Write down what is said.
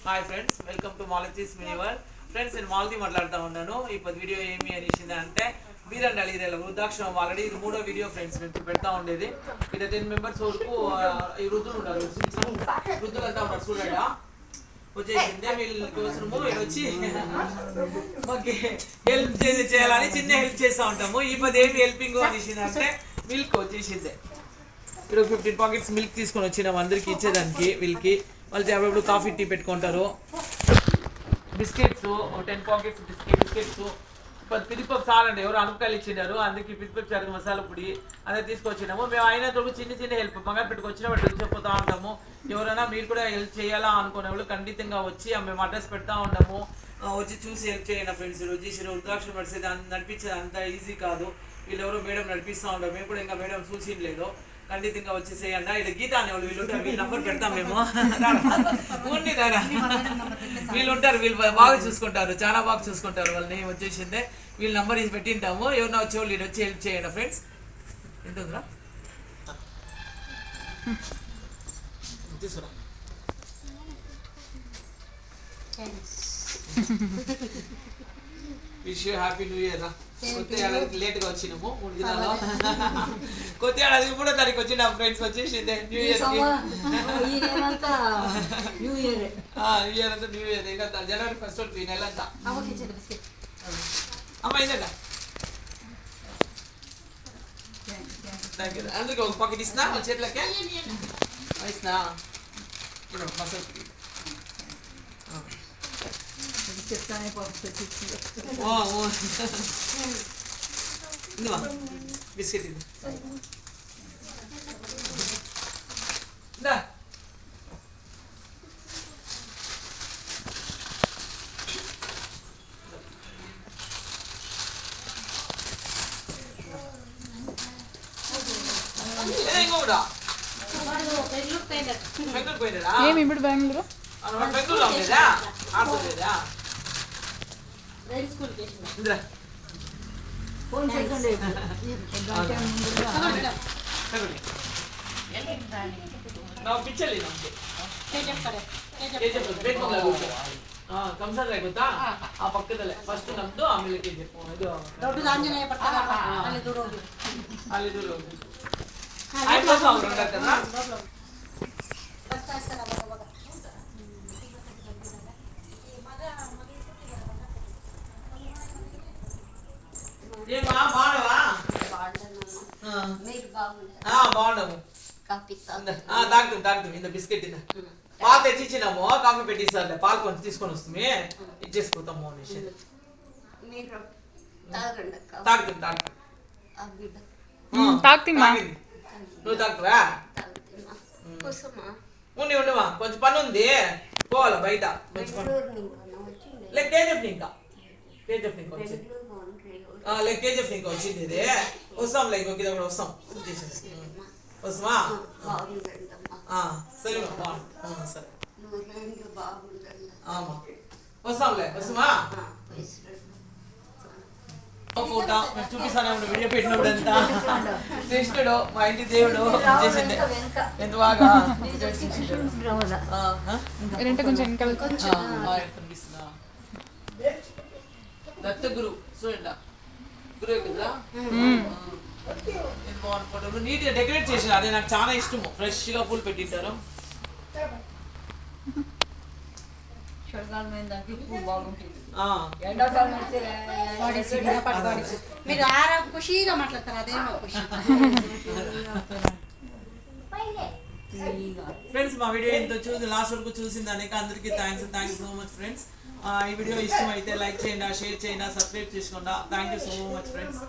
Hi friends, welcome to Malathi's mini world. Friends, నేను మాలతి మాట్లాడుతూ ఉన్నాను. ఇప్పుడు వీడియో ఏమి అనేసింది అంటే వీరండి అలిగిరేల వృద్ధాశ్రమం. ఆల్రెడీ ఇది 3వ వీడియో ఫ్రెండ్స్. మేము పెడతా ఉండేది. ఇక్కడ 10 మెంబర్స్ వరకు ఈ వృద్ధులు ఉంటారు. వృద్ధులు అంతా ఉన్నారు. చూడండి వచ్చేసిందే వీళ్ళ కోసము వీళ్ళు వచ్చి మాకు హెల్ప్ చేయాలని చిన్న హెల్ప్ చేస్తూ ఉంటాము. ఈ పది ఏమి హెల్పింగ్ అనేసింది అంటే మిల్క్ వచ్చేసిందే. ఇక్కడ 15 పాకెట్స్ మిల్క్ తీసుకొని వచ్చినాము అందరికి ఇచ్చేదానికి. వీళ్ళకి వాళ్ళు అప్పుడప్పుడు కాఫీ టీ పెట్టుకుంటారు. Biscuits 10 packets biscuits. పిరిపప్పు చాలండి, ఎవరు అనుకాయలు ఇచ్చినారు అందుకే పిరిపప్పు చారు మసాలా పొడి అదే తీసుకొచ్చినాము. మేము అయినా తోడు చిన్న హెల్ప్ మగన్ పెట్టుకొచ్చినా వాటి చెప్పిపోతూ ఉంటాము. ఎవరైనా మీరు కూడా హెల్ప్ చేయాలా అనుకునే వాళ్ళు ఖండితంగా వచ్చి మేము అడ్రస్ పెడతా ఉంటాము. వచ్చి చూసి హెల్ప్ చేయండి ఫ్రెండ్స్. వచ్చేసి వృద్ధాక్షం నడిచేది నడిపించేది అంత ఈజీ కాదు. వీళ్ళెవరో మేడం నడిపిస్తూ ఉంటారు. మేము కూడా ఇంకా మేడం చూసి లేదు. ఖండితంగా వచ్చేసేయండి. ఇక్కడ గీత అనేవాళ్ళు వీళ్ళు ఉంటారు. వీళ్ళ నంబర్ పెడతాం మేము. ఉండి దారా వీళ్ళు ఉంటారు. వీళ్ళు బాగా చూసుకుంటారు, చాలా బాగా చూసుకుంటారు. వాళ్ళని వచ్చేసిందే వీళ్ళ నంబర్ ఇది పెట్టింటాము. ఎవరన్నా వచ్చేవాళ్ళు వీళ్ళు వచ్చి హెల్ప్ చేయండి ఫ్రెండ్స్. ఎంత ఉందిరా తీసుకురా. Wish you happy new year రా. కొత్త ఏడాదికి లేట్గా వచ్చినాము 3 దినాలు. కొత్త ఏడాదికి 3వ తారీఖు వచ్చిన ఫ్రెండ్స్ వచ్చేసిందే న్యూ ఇయర్. న్యూ ఇయర్ అంతా న్యూ ఇయర్. ఇంకా జనవరి 1 ఈ నెల అంతా అమ్మ ఇదేనా అందరికి ఒక పాకెట్ ఇస్తున్నా చేతులకే ఇస్తున్నా. మసాలా బిస్కెట్ ఇది ఇంకొకటా బెంగళూరు పోయినా ఏమి ఇప్పుడు బెంగళూరు బెంగళూరులో ఉండేదా ఆడుతుండేదా ನಾವು ಪಿಚ್ಚಲ್ಲಿ ನಮಗೆ ಕಂಸಲ್ ಗೊತ್ತಾ ಆ ಪಕ್ಕದಲ್ಲೇ ಫಸ್ಟ್ ನಮ್ದು ಆಮೇಲೆ ಕೆಜಿಎಫ್ ಇದು ದೊಡ್ಡದು ಆಂಜನೇಯ ಪಟ್ಟ ಅಲ್ಲಿ ದೂರ ಹೋಗಿ ಆಯ್ತು ಅವ್ರು ഉണ്ടാക്കുന്ന బాగుండము తాగుతాం ఇంత బిస్కెట్ పాలు తెచ్చిచ్చినాము. కాఫీ పెట్టిస్తారులే, పాలు కొంచెం తీసుకొని వస్తుంది ఇచ్చేసుకుంటాము అనేసి నువ్వు తాగుతావా? ఉండవా కొంచెం పని ఉంది, పోవాలా బయట. కేజీఎఫ్ ఇంకా వచ్చింది. కేజీఎఫ్ ఇంకా వచ్చింది. ఇది వస్తాంలే, ఇంకొక ఇది కూడా వస్తాం. వస్తామా? సరే సరే వస్తాంలే. వస్తామా? పూట చూపిస్తానే ఉండే వీడియో పెట్టినప్పుడు ఎంత కృష్ణుడు మా ఇంటి దేవుడు చేసిండే ఎంత బాగా కనిపిస్తుందా. దత్త గురు చూడండి, గురువు కదా. ఎంత బాగుంది ఫోటోలు, నీట్ గా డెకరేట్ చేసారు. అదే నాకు చాలా ఇష్టము. ఫ్రెష్ గా పూలు పెట్టింటారు. ఖుషీగా మాట్లాడతారు. అదే ఫ్రెండ్స్, మా వీడియో ఇంత చూసి లాస్ట్ వరకు చూసిన దానికి అందరికీ థ్యాంక్స్ సో మచ్ ఫ్రెండ్స్. ఈ వీడియో ఇష్టం అయితే లైక్ చేయండి, షేర్ చేయండి, సబ్స్క్రైబ్ చేసుకోండి. Thank you so much friends.